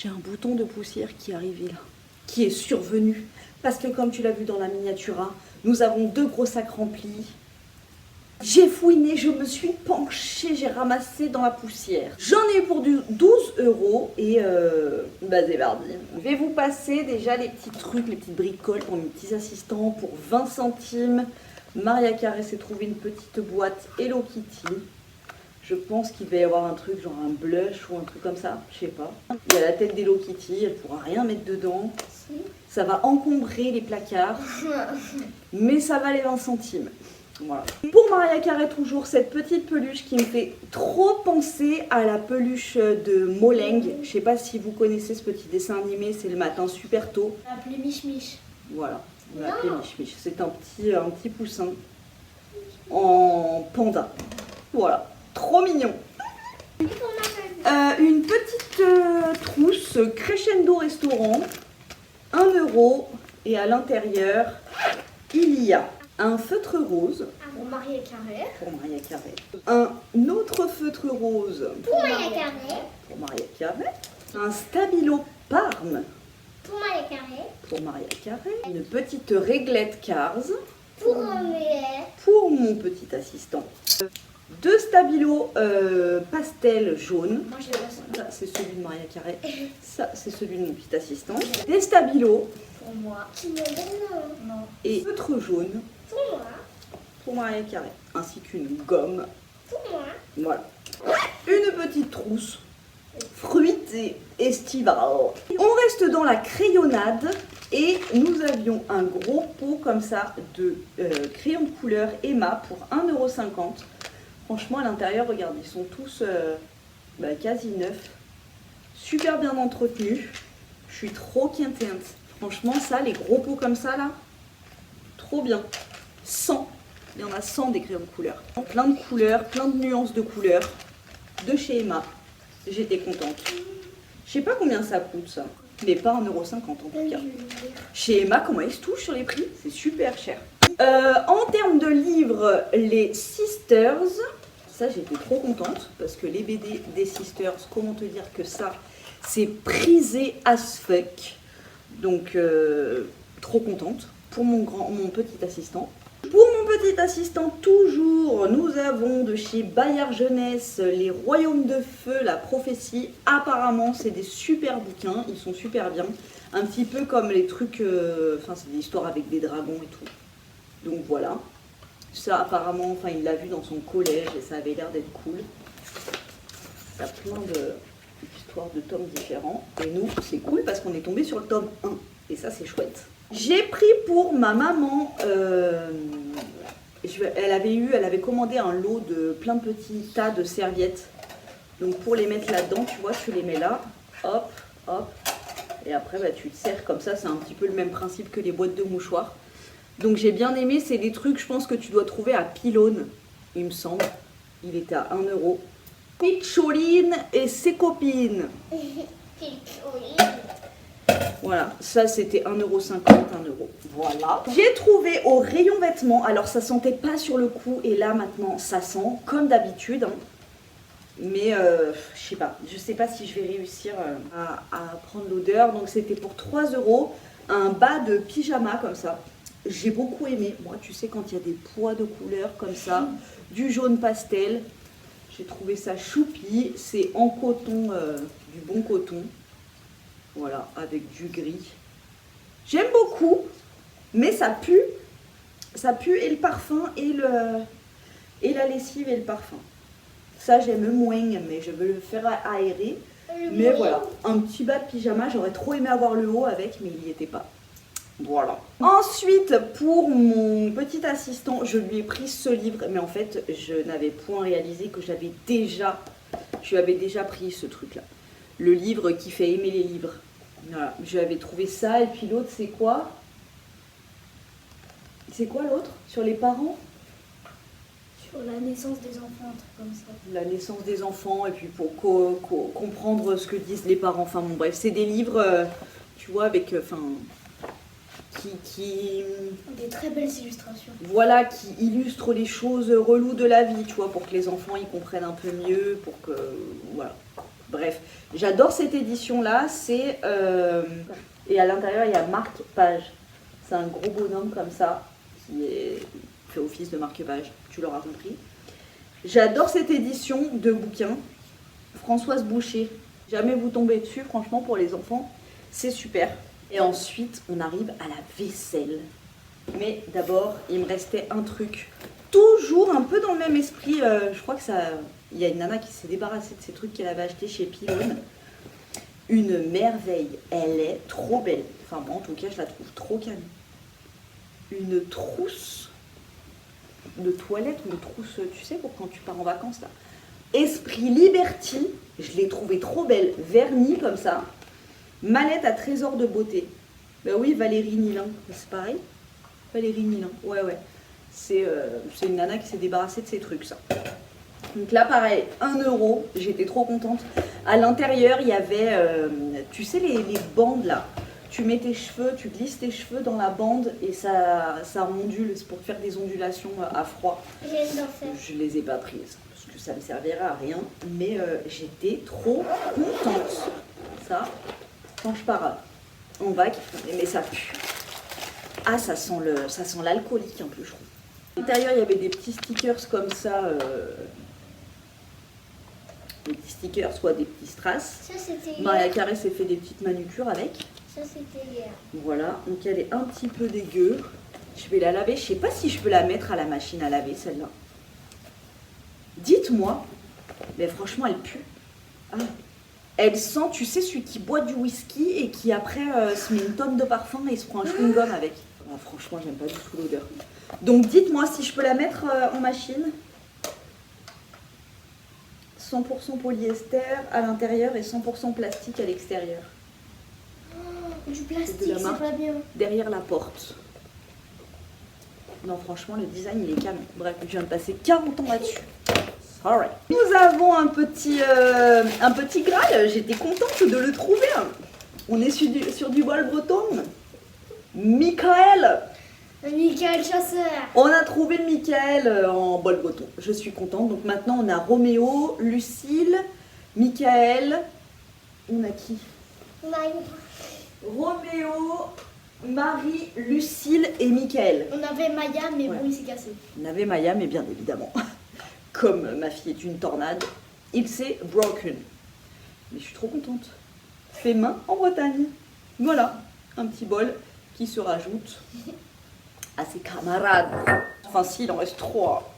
J'ai un bouton de poussière qui est arrivé là, qui est survenu. Parce que comme tu l'as vu dans la miniatura, nous avons 2 gros sacs remplis. J'ai fouiné, je me suis penchée, j'ai ramassé dans la poussière. J'en ai eu pour du 12 € et bah c'est parti. Je vais vous passer déjà les petits trucs, les petites bricoles pour mes petits assistants pour 20 centimes. Maria Carré s'est trouvé une petite boîte Hello Kitty. Je pense qu'il va y avoir un truc genre un blush ou un truc comme ça, je sais pas. Il y a la tête d'Hello Kitty, elle pourra rien mettre dedans. Ça va encombrer les placards, mais ça va les 20 centimes. Voilà. Pour Maria Carré, toujours cette petite peluche qui me fait trop penser à la peluche de Moleng. Je sais pas si vous connaissez ce petit dessin animé, c'est le matin super tôt. On l'a appelé Mich Mich. Voilà, on l'a appelé Mich Mich. C'est un petit poussin en panda. Voilà, trop mignon. Une petite trousse Crescendo Restaurant, 1 € et à l'intérieur, il y a un feutre rose. Pour Maria Carré. Pour Maria Carré. Un autre feutre rose. Pour Maria Carré. Pour Maria Carré. Un stabilo Parme. Pour Maria Carré. Pour Maria Carré. Une petite réglette Cars. Pour Roméo. Pour mon petit assistant. 2 stabilos pastel jaune. Moi j'ai pas ça. Ça, c'est celui de Maria Carré. Ça, c'est celui de mon petit assistant. Des stabilos. Pour moi. Tu me donnes non. Et feutre jaune. Pour moi. Pour Maria Carré. Ainsi qu'une gomme. Pour moi. Voilà. Une petite trousse fruitée estivale. On reste dans la crayonnade et nous avions un gros pot comme ça de crayons de couleur Emma pour 1,50 €. Franchement, à l'intérieur, regarde, ils sont tous quasi neufs. Super bien entretenus. Je suis trop contente. Franchement, ça, les gros pots comme ça, là, trop bien. 100. Il y en a 100 des crayons de couleur. Plein de couleurs, plein de nuances de couleurs. De chez Emma. J'étais contente. Je sais pas combien ça coûte, ça. Mais pas 1,50 € en tout cas. Chez Emma, comment ils se touchent sur les prix? C'est super cher. En termes de livres, les Sisters. Ça, j'étais trop contente. Parce que les BD des Sisters, comment te dire que ça, c'est prisé as fuck. Donc, trop contente pour mon petit assistant. Pour mon petit assistant, toujours, nous avons de chez Bayard Jeunesse les Royaumes de Feu, la prophétie. Apparemment, c'est des super bouquins, ils sont super bien. Un petit peu comme les trucs, c'est des histoires avec des dragons et tout. Donc voilà. Ça, apparemment, il l'a vu dans son collège et ça avait l'air d'être cool. Il y a plein d'histoires de tomes différents. Et nous, c'est cool parce qu'on est tombé sur le tome 1. Et ça, c'est chouette. J'ai pris pour ma maman, elle avait commandé un lot de plein de petits tas de serviettes. Donc pour les mettre là-dedans, tu vois, tu les mets là, hop, hop. Et après, tu te sers comme ça, c'est un petit peu le même principe que les boîtes de mouchoirs. Donc j'ai bien aimé, c'est des trucs, je pense que tu dois trouver à Pylone, il me semble. Il était à 1 €. Picholine et ses copines. Voilà, ça c'était 1,50 €, 1 €. Voilà. J'ai trouvé au rayon vêtements, alors ça sentait pas sur le coup, et là maintenant ça sent, comme d'habitude. Hein. Mais je sais pas si je vais réussir à prendre l'odeur. Donc c'était pour 3 €, un bas de pyjama comme ça. J'ai beaucoup aimé. Moi, tu sais, quand il y a des pois de couleurs comme ça, du jaune pastel, j'ai trouvé ça choupi. C'est en coton, du bon coton. Voilà, avec du gris. J'aime beaucoup, mais ça pue. Ça pue et le parfum et la lessive et le parfum. Ça, j'aime moins, mais je veux le faire aérer. Mais voilà, un petit bas de pyjama. J'aurais trop aimé avoir le haut avec, mais il n'y était pas. Voilà. Ensuite, pour mon petit assistant, je lui ai pris ce livre. Mais en fait, je n'avais point réalisé que je lui avais déjà pris ce truc-là. Le livre qui fait aimer les livres. Voilà, j'avais trouvé ça. Et puis l'autre, c'est quoi? C'est quoi l'autre? Sur les parents? Sur la naissance des enfants, un truc comme ça. La naissance des enfants, et puis pour comprendre ce que disent les parents. Enfin bon, bref, c'est des livres, tu vois, avec... qui des très belles illustrations. Voilà, qui illustrent les choses reloues de la vie, tu vois, pour que les enfants ils comprennent un peu mieux, pour que... Voilà. Bref, j'adore cette édition-là. C'est et à l'intérieur, il y a marque-page. C'est un gros bonhomme comme ça qui fait office de marque-page. Tu l'auras compris. J'adore cette édition de bouquin. Françoise Boucher. Jamais vous tombez dessus, franchement, pour les enfants, c'est super. Et ensuite, on arrive à la vaisselle. Mais d'abord, il me restait un truc. Toujours un peu dans le même esprit. Je crois que ça... Il y a une nana qui s'est débarrassée de ces trucs qu'elle avait achetés chez Pilone. Une merveille. Elle est trop belle. Enfin, moi, en tout cas, je la trouve trop canon. Une trousse de toilette ou une trousse, tu sais, pour quand tu pars en vacances, là. Esprit Liberty. Je l'ai trouvée trop belle. Vernis, comme ça. Mallette à trésor de beauté. Ben oui, Valérie Nilin. C'est pareil. Valérie Nilin. Ouais. C'est une nana qui s'est débarrassée de ces trucs, ça. Donc là, pareil, 1 €. J'étais trop contente. À l'intérieur, il y avait, tu sais, les bandes, là. Tu mets tes cheveux, tu glisses tes cheveux dans la bande et ça ondule. C'est pour faire des ondulations à froid. Je les ai pas prises parce que ça me servirait à rien. Mais j'étais trop contente. Ça, quand je pars en vague, mais ça pue. Ah, ça sent l'alcoolique un peu, je trouve. À l'intérieur, il y avait des petits stickers comme ça. Des petits stickers, soit des petits strass. Ça, c'était Maria Carré s'est fait des petites manucures avec. Ça, c'était hier. Voilà, donc elle est un petit peu dégueu. Je vais la laver. Je sais pas si je peux la mettre à la machine à laver, celle-là. Dites-moi. Mais franchement, elle pue. Ah. Elle sent, tu sais, celui qui boit du whisky et qui après se met une tonne de parfum et se prend un chewing-gum avec. Ah, franchement, j'aime pas du tout l'odeur. Donc dites-moi si je peux la mettre en machine. 100% polyester à l'intérieur et 100% plastique à l'extérieur. Du plastique, C'est de la c'est marque. pas bien. Derrière la porte. Non, franchement, le design, il est canon. Bref, je viens de passer 40 ans là-dessus. Alright. Nous avons un petit Graal. J'étais contente de le trouver. On est sur du bol breton. Michael. Michael Chasseur. On a trouvé le Michael en bol breton. Je suis contente. Donc maintenant, on a Roméo, Lucille, Michael. On a qui? Roméo, Marie, Lucille et Michael. On avait Maya, mais Ouais. bon, il s'est cassé. On avait Maya, mais bien évidemment, comme ma fille est une tornade, il s'est broken. Mais je suis trop contente. Fait main en Bretagne. Voilà, un petit bol qui se rajoute à ses camarades. Enfin, si, il en reste 3.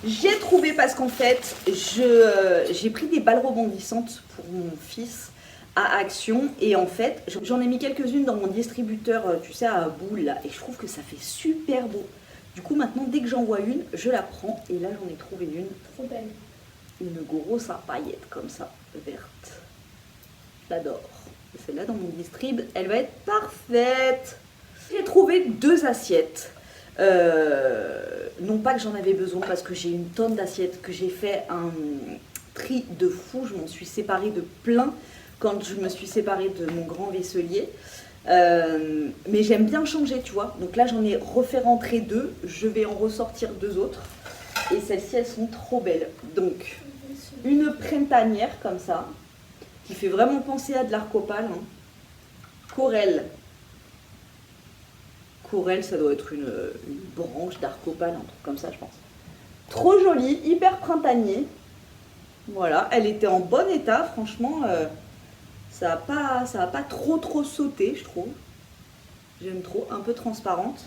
J'ai trouvé parce qu'en fait, j'ai pris des balles rebondissantes pour mon fils à Action et en fait, j'en ai mis quelques-unes dans mon distributeur, tu sais, à boules là, et je trouve que ça fait super beau. Du coup, maintenant, dès que j'en vois une, je la prends et là, j'en ai trouvé une. Trop belle. Une grosse à paillettes comme ça, verte. J'adore. Et celle-là dans mon distrib, elle va être parfaite. J'ai trouvé 2 assiettes. Non pas que j'en avais besoin parce que j'ai une tonne d'assiettes, que j'ai fait un tri de fou. Je m'en suis séparée de plein quand je me suis séparée de mon grand vaisselier. Mais j'aime bien changer, tu vois. Donc là, j'en ai refait rentrer 2. Je vais en ressortir 2 autres. Et celles-ci, elles sont trop belles. Donc, une printanière comme ça, qui fait vraiment penser à de l'arcopale. Hein. Corelle. Corelle, ça doit être une branche d'arcopale, un truc comme ça, je pense. Trop jolie, hyper printanier. Voilà, elle était en bon état, franchement, ça a pas trop sauté, je trouve. J'aime trop, un peu transparente.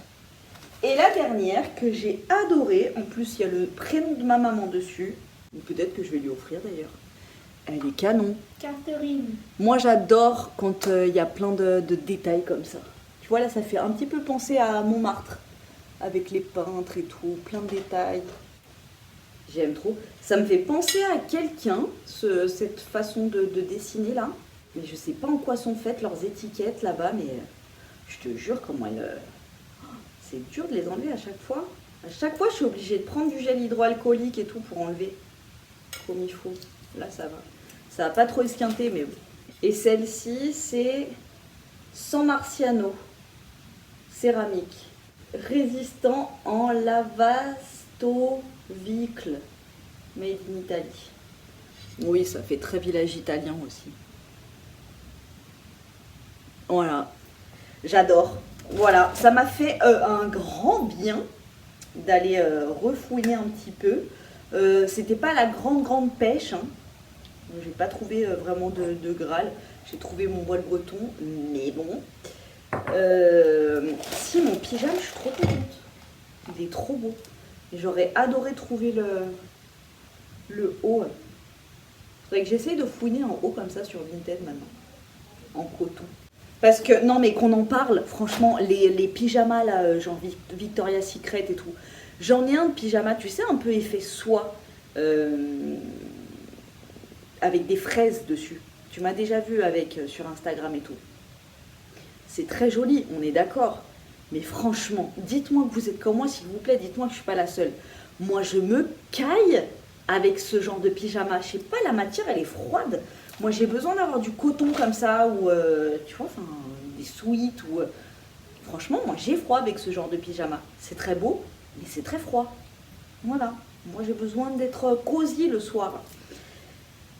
Et la dernière que j'ai adorée, en plus il y a le prénom de ma maman dessus, peut-être que je vais lui offrir d'ailleurs. Elle est canon. Catherine. Moi j'adore quand il y a plein de détails comme ça. Tu vois là, ça fait un petit peu penser à Montmartre, avec les peintres et tout, plein de détails. J'aime trop. Ça me fait penser à quelqu'un, cette façon de dessiner là. Mais je sais pas en quoi sont faites leurs étiquettes là-bas, mais je te jure comment elles... C'est dur de les enlever à chaque fois. À chaque fois, je suis obligée de prendre du gel hydroalcoolique et tout pour enlever comme il faut. Là, ça va. Ça va pas trop esquinter, mais bon. Et celle-ci, c'est San Marciano. Céramique. Résistant en lavastovicle. Made in Italy. Oui, ça fait très village italien aussi. Voilà, j'adore. Voilà, ça m'a fait un grand bien d'aller refouiner un petit peu. C'était pas la grande pêche, hein. J'ai pas trouvé vraiment de Graal. J'ai trouvé mon voile breton, mais bon. Si, mon pyjama, je suis trop contente. Il est trop beau. J'aurais adoré trouver le haut. Faudrait que j'essaye de fouiner en haut comme ça sur Vinted maintenant. En coton. Parce que, non mais qu'on en parle, franchement, les pyjamas là, genre Victoria's Secret et tout. J'en ai un de pyjama, tu sais, un peu effet soie, avec des fraises dessus. Tu m'as déjà vu avec sur Instagram et tout. C'est très joli, on est d'accord. Mais franchement, dites-moi que vous êtes comme moi, s'il vous plaît, dites-moi que je ne suis pas la seule. Moi, je me caille avec ce genre de pyjama. Je sais pas, la matière, elle est froide. Moi, j'ai besoin d'avoir du coton comme ça, ou tu vois, enfin, des sweats, ou... Franchement, moi, j'ai froid avec ce genre de pyjama. C'est très beau, mais c'est très froid. Voilà. Moi, j'ai besoin d'être cosy le soir.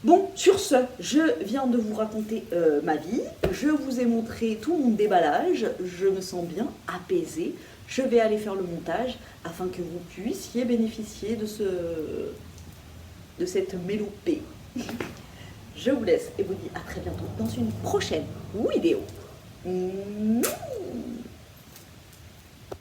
Bon, sur ce, je viens de vous raconter ma vie. Je vous ai montré tout mon déballage. Je me sens bien apaisée. Je vais aller faire le montage afin que vous puissiez bénéficier de cette mélopée. Je vous laisse et vous dis à très bientôt dans une prochaine vidéo.